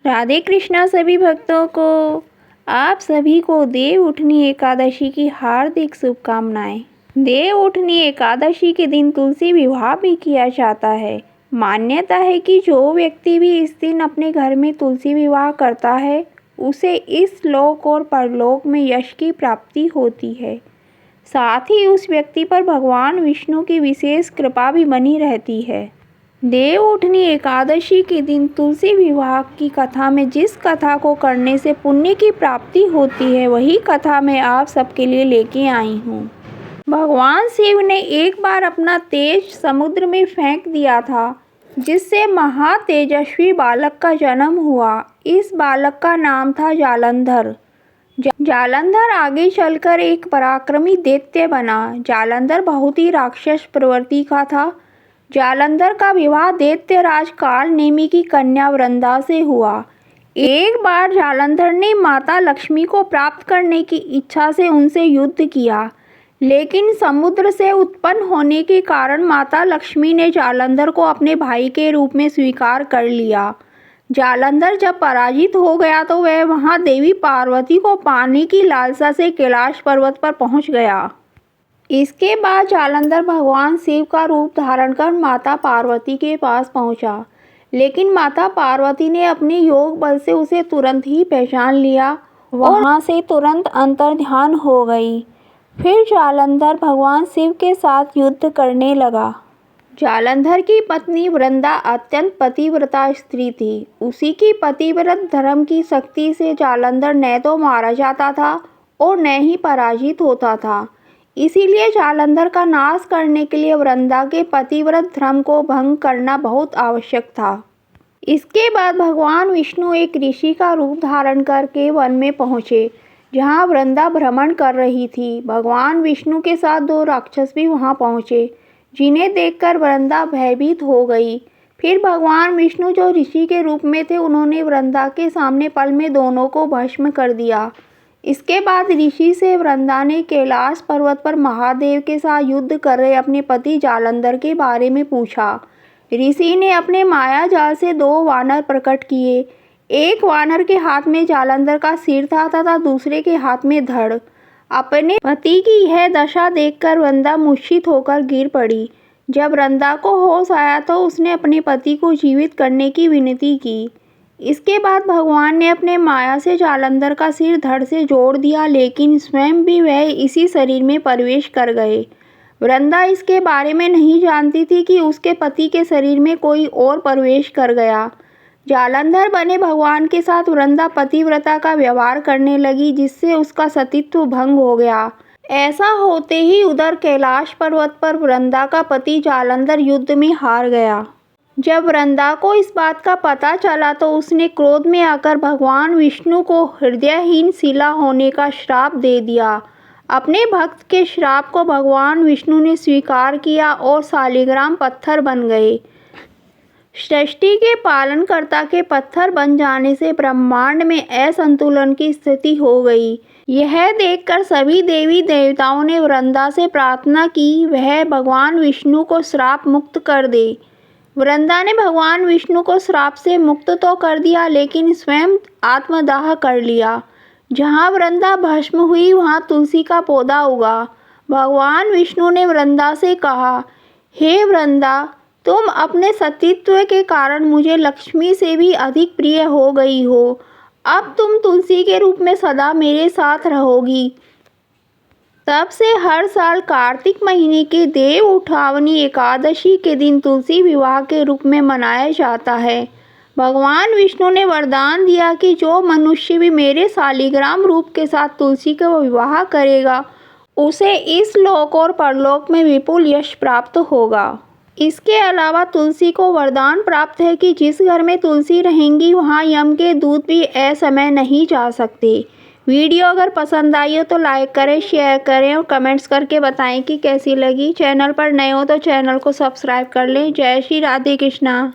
राधे कृष्णा सभी भक्तों को। आप सभी को देव उठनी एकादशी की हार्दिक शुभकामनाएं। देव उठनी एकादशी के दिन तुलसी विवाह भी किया जाता है। मान्यता है कि जो व्यक्ति भी इस दिन अपने घर में तुलसी विवाह करता है उसे इस लोक और परलोक में यश की प्राप्ति होती है। साथ ही उस व्यक्ति पर भगवान विष्णु की विशेष कृपा भी बनी रहती है। देव उठनी एकादशी के दिन तुलसी विवाह की कथा में जिस कथा को करने से पुण्य की प्राप्ति होती है वही कथा मैं आप सबके लिए लेके आई हूँ। भगवान शिव ने एक बार अपना तेज समुद्र में फेंक दिया था जिससे महातेजस्वी बालक का जन्म हुआ। इस बालक का नाम था जालंधर। जालंधर आगे चलकर एक पराक्रमी दैत्य बना। जालंधर बहुत ही राक्षस प्रवृत्ति का था। जालंधर का विवाह दैत्यराज काल नेमी की कन्या वृंदा से हुआ। एक बार जालंधर ने माता लक्ष्मी को प्राप्त करने की इच्छा से उनसे युद्ध किया, लेकिन समुद्र से उत्पन्न होने के कारण माता लक्ष्मी ने जालंधर को अपने भाई के रूप में स्वीकार कर लिया। जालंधर जब पराजित हो गया तो वह वहां देवी पार्वती को पाने की लालसा से कैलाश पर्वत पर पहुंच गया। इसके बाद जालंधर भगवान शिव का रूप धारण कर माता पार्वती के पास पहुंचा, लेकिन माता पार्वती ने अपने योग बल से उसे तुरंत ही पहचान लिया। वहां से तुरंत अंतर्ध्यान हो गई। फिर जालंधर भगवान शिव के साथ युद्ध करने लगा। जालंधर की पत्नी वृंदा अत्यंत पतिव्रता स्त्री थी। उसी की पतिव्रत धर्म की शक्ति से जालंधर न तो मारा जाता था और न ही पराजित होता था। इसीलिए जालंधर का नाश करने के लिए वृंदा के पतिव्रत धर्म को भंग करना बहुत आवश्यक था। इसके बाद भगवान विष्णु एक ऋषि का रूप धारण करके वन में पहुँचे जहाँ वृंदा भ्रमण कर रही थी। भगवान विष्णु के साथ दो राक्षस भी वहाँ पहुँचे, जिन्हें देखकर वृंदा भयभीत हो गई। फिर भगवान विष्णु जो ऋषि के रूप में थे उन्होंने वृंदा के सामने पल में दोनों को भस्म कर दिया। इसके बाद ऋषि से वृंदा ने कैलाश पर्वत पर महादेव के साथ युद्ध कर रहे अपने पति जालंधर के बारे में पूछा। ऋषि ने अपने माया जाल से दो वानर प्रकट किए। एक वानर के हाथ में जालंधर का सिर था तथा दूसरे के हाथ में धड़। अपने पति की यह दशा देखकर वृंदा मूर्छित होकर गिर पड़ी। जब वृंदा को होश आया तो उसने अपने पति को जीवित करने की विनती की। इसके बाद भगवान ने अपने माया से जालंधर का सिर धड़ से जोड़ दिया, लेकिन स्वयं भी वह इसी शरीर में प्रवेश कर गए। वृंदा इसके बारे में नहीं जानती थी कि उसके पति के शरीर में कोई और प्रवेश कर गया। जालंधर बने भगवान के साथ वृंदा पतिव्रता का व्यवहार करने लगी, जिससे उसका सतीत्व भंग हो गया। ऐसा होते ही उधर कैलाश पर्वत पर वृंदा का पति जालंधर युद्ध में हार गया। जब वृंदा को इस बात का पता चला तो उसने क्रोध में आकर भगवान विष्णु को हृदयहीन शिला होने का श्राप दे दिया। अपने भक्त के श्राप को भगवान विष्णु ने स्वीकार किया और शालिग्राम पत्थर बन गए। सृष्टि के पालनकर्ता के पत्थर बन जाने से ब्रह्मांड में असंतुलन की स्थिति हो गई। यह देखकर सभी देवी देवताओं ने वृंदा से प्रार्थना की वह भगवान विष्णु को श्राप मुक्त कर दे। वृंदा ने भगवान विष्णु को श्राप से मुक्त तो कर दिया, लेकिन स्वयं आत्मदाह कर लिया। जहाँ वृंदा भस्म हुई वहाँ तुलसी का पौधा उगा। भगवान विष्णु ने वृंदा से कहा, हे वृंदा, तुम अपने सतीत्व के कारण मुझे लक्ष्मी से भी अधिक प्रिय हो गई हो। अब तुम तुलसी के रूप में सदा मेरे साथ रहोगी। तब से हर साल कार्तिक महीने के देव उठावनी एकादशी के दिन तुलसी विवाह के रूप में मनाया जाता है। भगवान विष्णु ने वरदान दिया कि जो मनुष्य भी मेरे शालिग्राम रूप के साथ तुलसी का विवाह करेगा उसे इस लोक और परलोक में विपुल यश प्राप्त होगा। इसके अलावा तुलसी को वरदान प्राप्त है कि जिस घर में तुलसी रहेंगी वहाँ यम के दूत भी असमय नहीं जा सकते। वीडियो अगर पसंद आई हो तो लाइक करें, शेयर करें और कमेंट्स करके बताएं कि कैसी लगी। चैनल पर नए हो तो चैनल को सब्सक्राइब कर लें। जय श्री राधे कृष्णा।